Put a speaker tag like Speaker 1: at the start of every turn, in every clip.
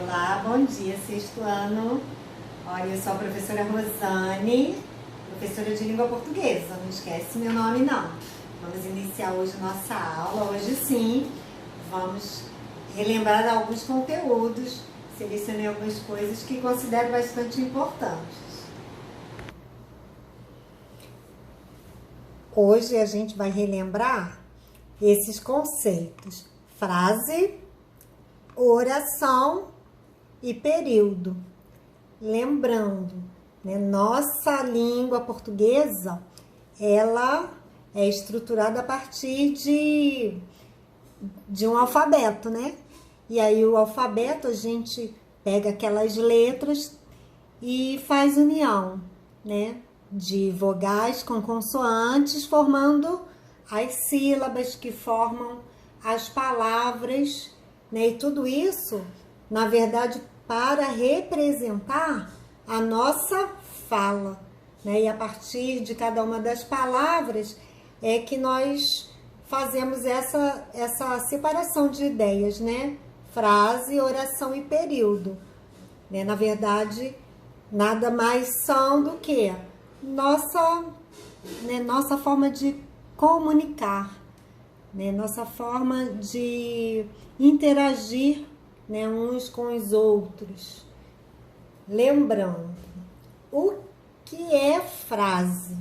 Speaker 1: Olá, bom dia, sexto ano. Olha, eu sou a professora Rosane, professora de língua portuguesa. Não esquece meu nome, não. Vamos iniciar hoje nossa aula. Hoje sim, vamos relembrar alguns conteúdos. Selecionei algumas coisas que considero bastante importantes. Hoje a gente vai relembrar esses conceitos: frase, oração e período. Lembrando, né, nossa língua portuguesa, ela é estruturada a partir de um alfabeto, né? E aí o alfabeto a gente pega aquelas letras e faz união, né? De vogais com consoantes, formando as sílabas que formam as palavras, né? E tudo isso, na verdade, para representar a nossa fala, né? E a partir de cada uma das palavras é que nós fazemos essa separação de ideias, né? Frase, oração e período, né? Na verdade, nada mais são do que nossa forma de comunicar, né? Nossa forma de interagir, né, uns com os outros. Lembrando, o que é frase?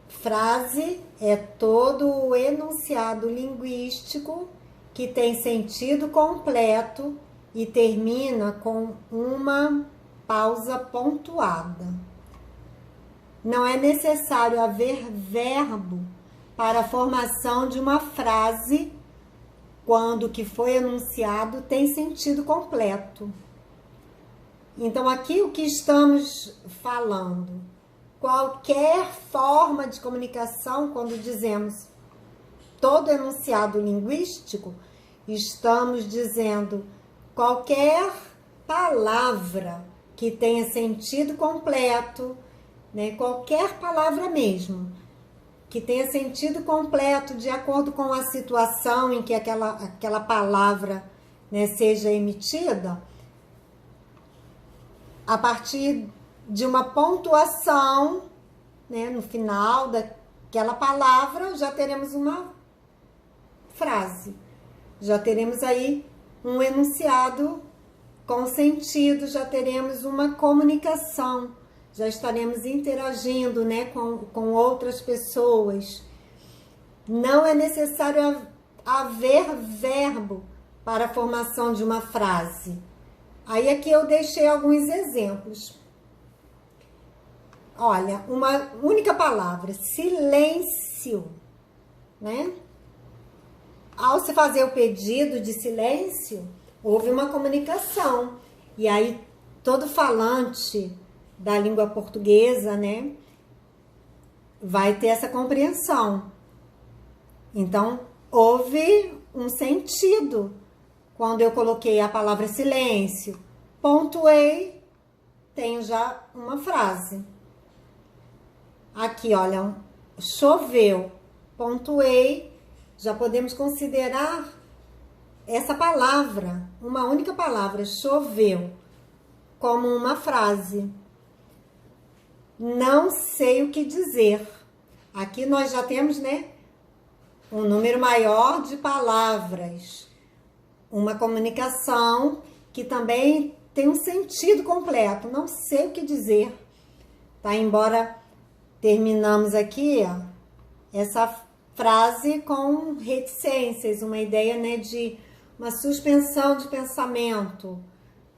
Speaker 1: Frase é todo o enunciado linguístico que tem sentido completo e termina com uma pausa pontuada. Não é necessário haver verbo para a formação de uma frase quando o que foi enunciado tem sentido completo. Então, aqui o que estamos falando? Qualquer forma de comunicação, quando dizemos todo enunciado linguístico, estamos dizendo qualquer palavra que tenha sentido completo, né? Qualquer palavra mesmo, que tenha sentido completo de acordo com a situação em que aquela palavra, né, seja emitida, a partir de uma pontuação, né, no final daquela palavra, já teremos uma frase, já teremos aí um enunciado com sentido, já teremos uma comunicação, já estaremos interagindo, né, com outras pessoas. Não é necessário haver verbo para a formação de uma frase. Aí aqui eu deixei alguns exemplos. Olha, uma única palavra, silêncio, né? Ao se fazer o pedido de silêncio, houve uma comunicação. E aí todo falante da língua portuguesa, né, vai ter essa compreensão. Então, houve um sentido quando eu coloquei a palavra silêncio. Pontuei, tenho já uma frase. Aqui, olha, choveu, pontuei, já podemos considerar essa palavra, uma única palavra, choveu, como uma frase. Não sei o que dizer. Aqui nós já temos, né, um número maior de palavras. Uma comunicação que também tem um sentido completo. Não sei o que dizer. Tá? Embora terminamos aqui, ó, essa frase com reticências, uma ideia, né, de uma suspensão de pensamento.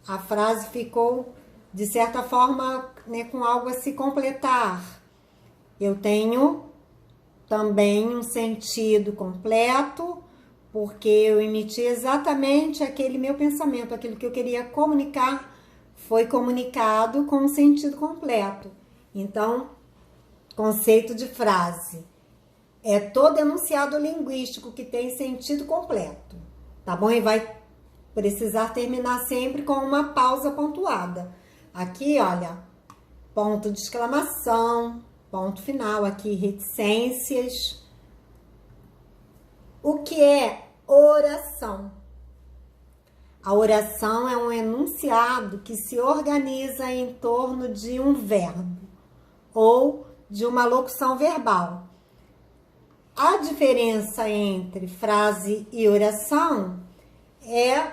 Speaker 1: A frase ficou, de certa forma, né, com algo a se completar. Eu tenho também um sentido completo, porque eu emiti exatamente aquele meu pensamento, aquilo que eu queria comunicar foi comunicado com um sentido completo. Então, conceito de frase é todo enunciado linguístico que tem sentido completo, tá bom? E vai precisar terminar sempre com uma pausa pontuada. Aqui, olha, ponto de exclamação, ponto final, aqui reticências. O que é oração? A oração é um enunciado que se organiza em torno de um verbo ou de uma locução verbal. A diferença entre frase e oração é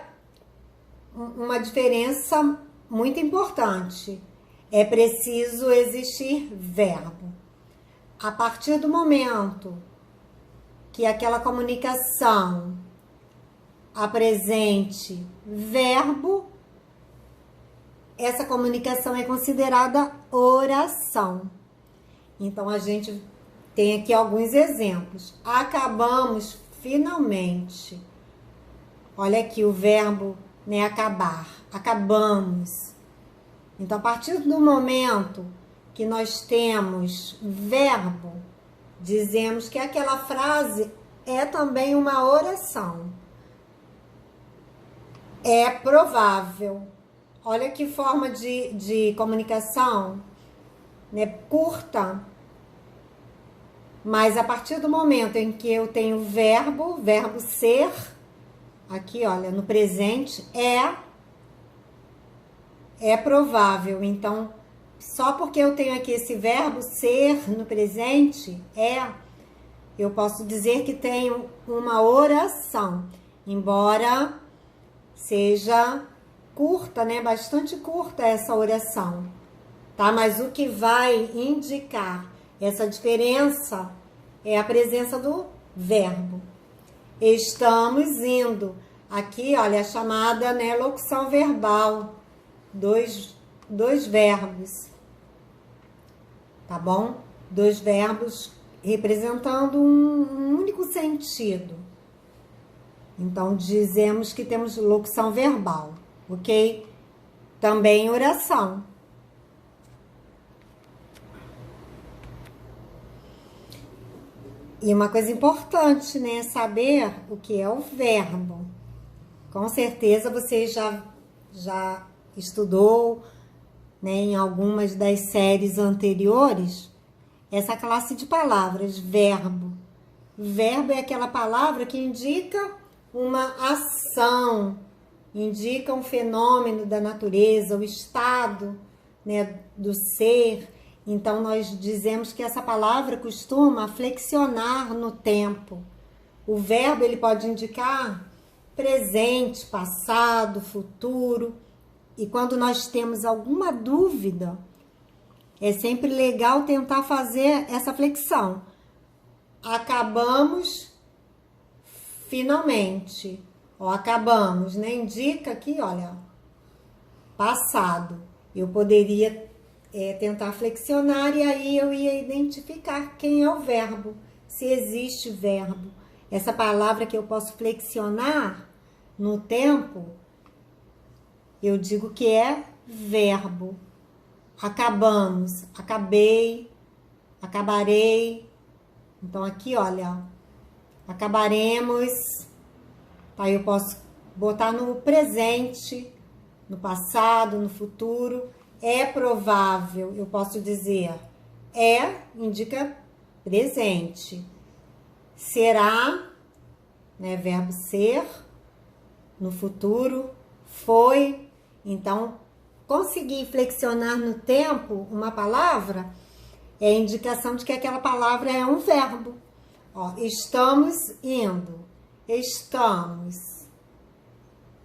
Speaker 1: uma diferença muito importante. É preciso existir verbo. A partir do momento que aquela comunicação apresente verbo, essa comunicação é considerada oração. Então, a gente tem aqui alguns exemplos. Acabamos finalmente. Olha aqui o verbo, né, acabar. Acabamos. Então, a partir do momento que nós temos verbo, dizemos que aquela frase é também uma oração. É provável. Olha que forma de comunicação, né, curta. Mas a partir do momento em que eu tenho verbo ser, aqui, olha, no presente, é provável. Então, só porque eu tenho aqui esse verbo ser no presente, eu posso dizer que tenho uma oração, embora seja curta, né? Bastante curta essa oração, tá? Mas o que vai indicar essa diferença é a presença do verbo. Estamos indo. Aqui, olha, a chamada, né, locução verbal. Dois verbos. Tá bom? Dois verbos representando um único sentido. Então, dizemos que temos locução verbal, ok? Também oração. E uma coisa importante, né? Saber o que é o verbo. Com certeza você já estudou, né, em algumas das séries anteriores, essa classe de palavras, verbo. Verbo é aquela palavra que indica uma ação, indica um fenômeno da natureza, o estado, né, do ser. Então, nós dizemos que essa palavra costuma flexionar no tempo. O verbo, ele pode indicar presente, passado, futuro. E quando nós temos alguma dúvida, é sempre legal tentar fazer essa flexão. Acabamos finalmente. Ó, acabamos, né? Indica aqui, olha, passado. Eu poderia tentar flexionar e aí eu ia identificar quem é o verbo, se existe verbo. Essa palavra que eu posso flexionar no tempo, eu digo que é verbo. Acabamos, acabei, acabarei. Então, aqui, olha, acabaremos. Tá? Eu posso botar no presente, no passado, no futuro. É provável, eu posso dizer. Indica presente. Será, né, verbo ser, no futuro. Foi. Então, conseguir flexionar no tempo uma palavra é indicação de que aquela palavra é um verbo. Ó, estamos indo, estamos,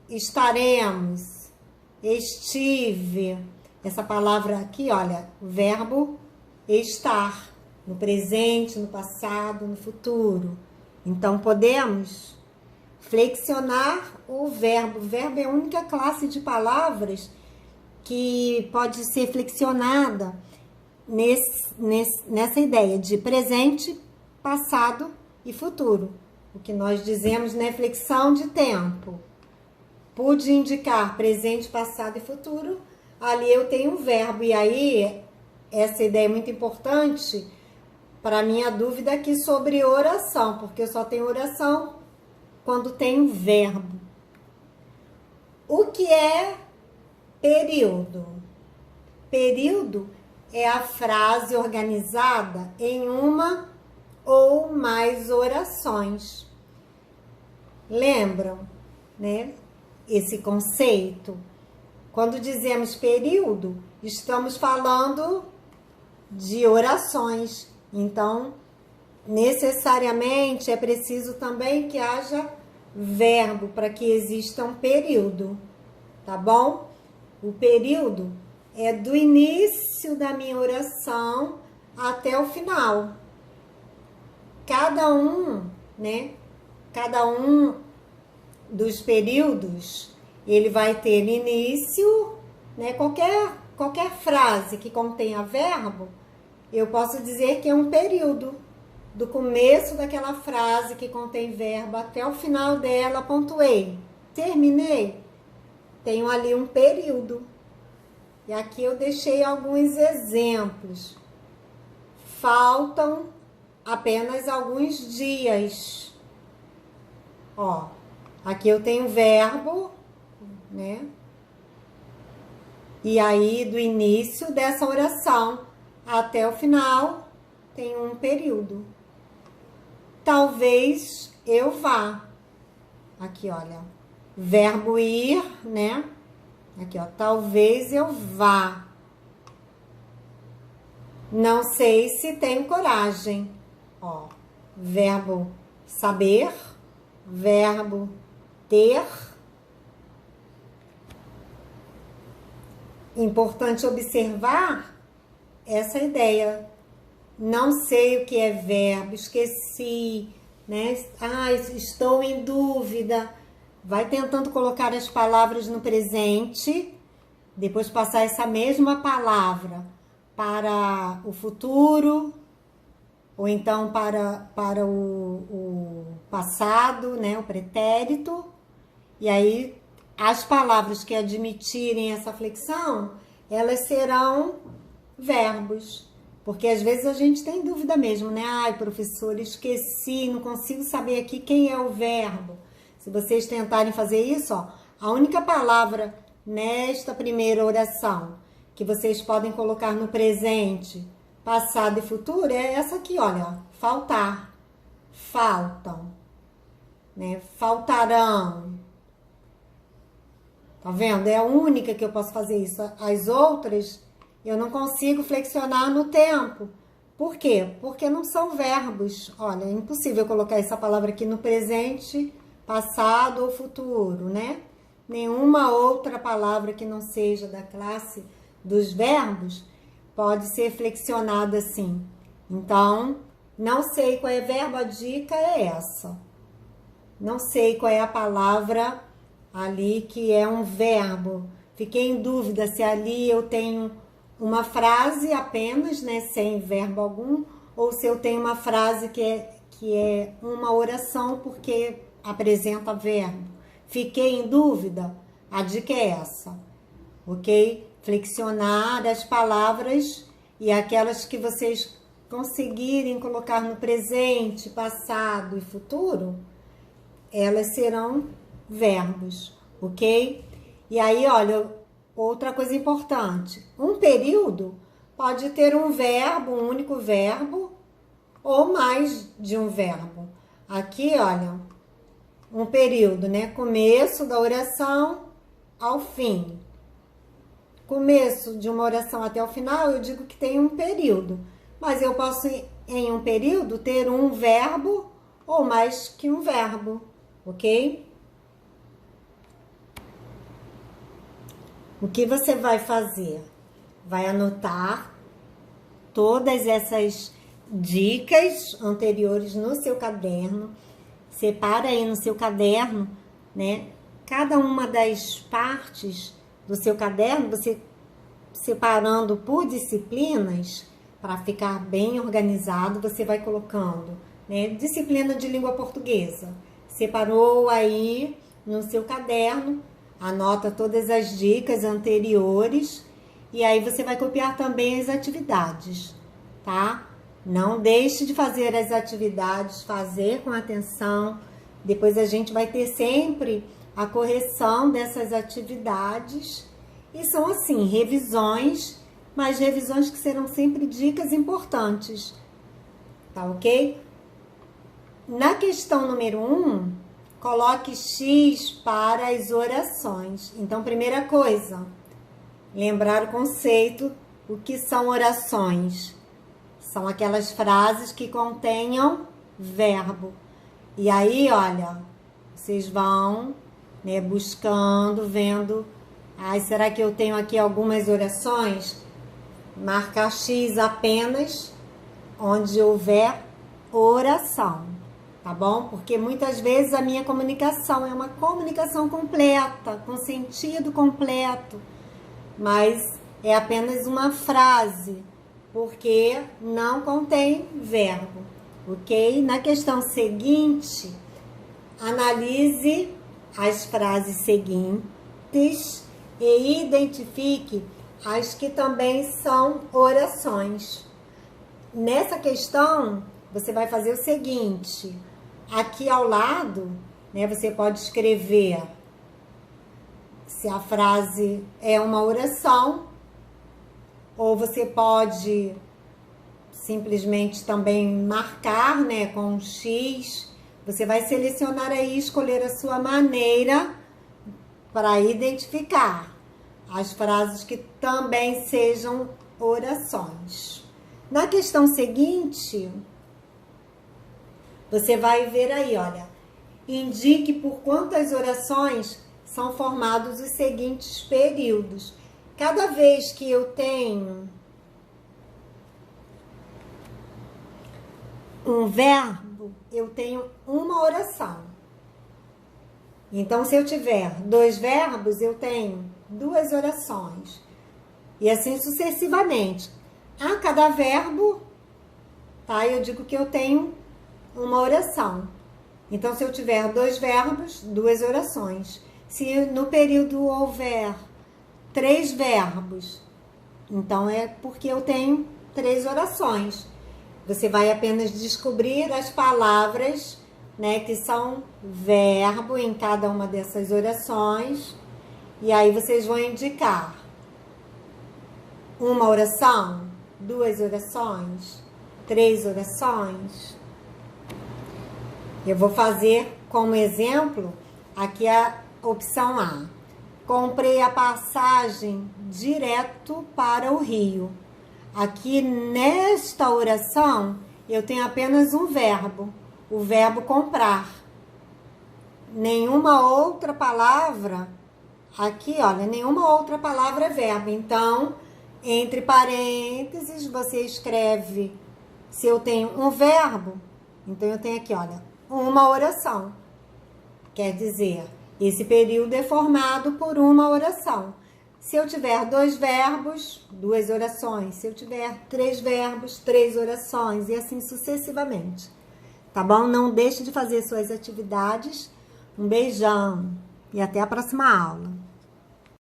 Speaker 1: estaremos, estive. Essa palavra aqui, olha, o verbo estar, no presente, no passado, no futuro. Então, podemos flexionar o verbo. O verbo é a única classe de palavras que pode ser flexionada nessa ideia de presente, passado e futuro. O que nós dizemos, né, flexão de tempo. Pude indicar presente, passado e futuro. Ali eu tenho um verbo. E aí, essa ideia é muito importante para a minha dúvida aqui sobre oração, porque eu só tenho oração quando tenho verbo. O que é período? Período é a frase organizada em uma ou mais orações. Lembram, né? esse conceito? Quando dizemos período, estamos falando de orações. Então, necessariamente é preciso também que haja verbo para que exista um período, tá bom? O período é do início da minha oração até o final. Cada um, né? Cada um dos períodos, ele vai ter início, né? Qualquer frase que contenha verbo, eu posso dizer que é um período. Do começo daquela frase que contém verbo até o final dela, pontuei, terminei, tenho ali um período. E aqui eu deixei alguns exemplos. Faltam apenas alguns dias. Ó, aqui eu tenho verbo, né? E aí, do início dessa oração até o final, tem um período. Talvez eu vá. Aqui, olha. Verbo ir, né? Aqui, ó. Talvez eu vá. Não sei se tenho coragem. Ó. Verbo saber. Verbo ter. Importante observar essa ideia. Não sei o que é verbo, esqueci, né? Ah, estou em dúvida. Vai tentando colocar as palavras no presente, depois passar essa mesma palavra para o futuro, ou então para o passado, né? O pretérito. E aí, as palavras que admitirem essa flexão, elas serão verbos. Porque às vezes a gente tem dúvida mesmo, né? Ai, professor, esqueci, não consigo saber aqui quem é o verbo. Se vocês tentarem fazer isso, ó, a única palavra nesta primeira oração que vocês podem colocar no presente, passado e futuro é essa aqui, olha, faltar, faltam, né? Faltarão. Tá vendo? É a única que eu posso fazer isso. As outras eu não consigo flexionar no tempo. Por quê? Porque não são verbos. Olha, é impossível colocar essa palavra aqui no presente, passado ou futuro, né? Nenhuma outra palavra que não seja da classe dos verbos pode ser flexionada assim. Então, não sei qual é o verbo, a dica é essa. Não sei qual é a palavra ali que é um verbo. Fiquei em dúvida se ali eu tenho uma frase apenas, né, sem verbo algum, ou se eu tenho uma frase que é uma oração porque apresenta verbo. Fiquei em dúvida? A dica é essa, ok? Flexionar as palavras e aquelas que vocês conseguirem colocar no presente, passado e futuro, elas serão verbos, ok? E aí, olha, outra coisa importante, um período pode ter um verbo, um único verbo, ou mais de um verbo. Aqui, olha, um período, né? Começo da oração ao fim. Começo de uma oração até o final, eu digo que tem um período. Mas eu posso, em um período, ter um verbo ou mais que um verbo, ok? O que você vai fazer? Vai anotar todas essas dicas anteriores no seu caderno. Separa aí no seu caderno, né? Cada uma das partes do seu caderno, você separando por disciplinas, para ficar bem organizado, você vai colocando, né? Disciplina de língua portuguesa. Separou aí no seu caderno, anota todas as dicas anteriores e aí você vai copiar também as atividades, tá? Não deixe de fazer as atividades, fazer com atenção. Depois a gente vai ter sempre a correção dessas atividades. E são assim, revisões, mas revisões que serão sempre dicas importantes, tá ok? Na questão número 1, coloque X para as orações. Então, primeira coisa, lembrar o conceito, o que são orações. São aquelas frases que contenham verbo. E aí, olha, vocês vão, né, buscando, vendo, será que eu tenho aqui algumas orações? Marcar X apenas onde houver oração, tá bom? Porque muitas vezes a minha comunicação é uma comunicação completa, com sentido completo, mas é apenas uma frase, porque não contém verbo, ok? Na questão seguinte, analise as frases seguintes e identifique as que também são orações. Nessa questão, você vai fazer o seguinte, aqui ao lado, né, você pode escrever se a frase é uma oração, ou você pode simplesmente também marcar, né, com um X. Você vai selecionar aí, escolher a sua maneira para identificar as frases que também sejam orações. Na questão seguinte, você vai ver aí, olha, indique por quantas orações são formados os seguintes períodos. Cada vez que eu tenho um verbo, eu tenho uma oração. Então, se eu tiver 2 verbos, eu tenho 2 orações. E assim sucessivamente. A cada verbo, tá? Eu digo que eu tenho uma oração. Então, se eu tiver 2 verbos, 2 orações. Se no período houver 3 verbos, então é porque eu tenho 3 orações. Você vai apenas descobrir as palavras, né, que são verbo em cada uma dessas orações. E aí vocês vão indicar uma oração, 2 orações, 3 orações. Eu vou fazer como exemplo aqui a opção A. Comprei a passagem direto para o Rio. Aqui nesta oração eu tenho apenas um verbo, o verbo comprar. Nenhuma outra palavra, aqui olha, nenhuma outra palavra é verbo. Então, entre parênteses, você escreve, se eu tenho um verbo, então eu tenho aqui, olha, uma oração. Quer dizer, esse período é formado por uma oração. Se eu tiver 2 verbos, 2 orações. Se eu tiver 3 verbos, 3 orações. E assim sucessivamente. Tá bom? Não deixe de fazer suas atividades. Um beijão e até a próxima aula.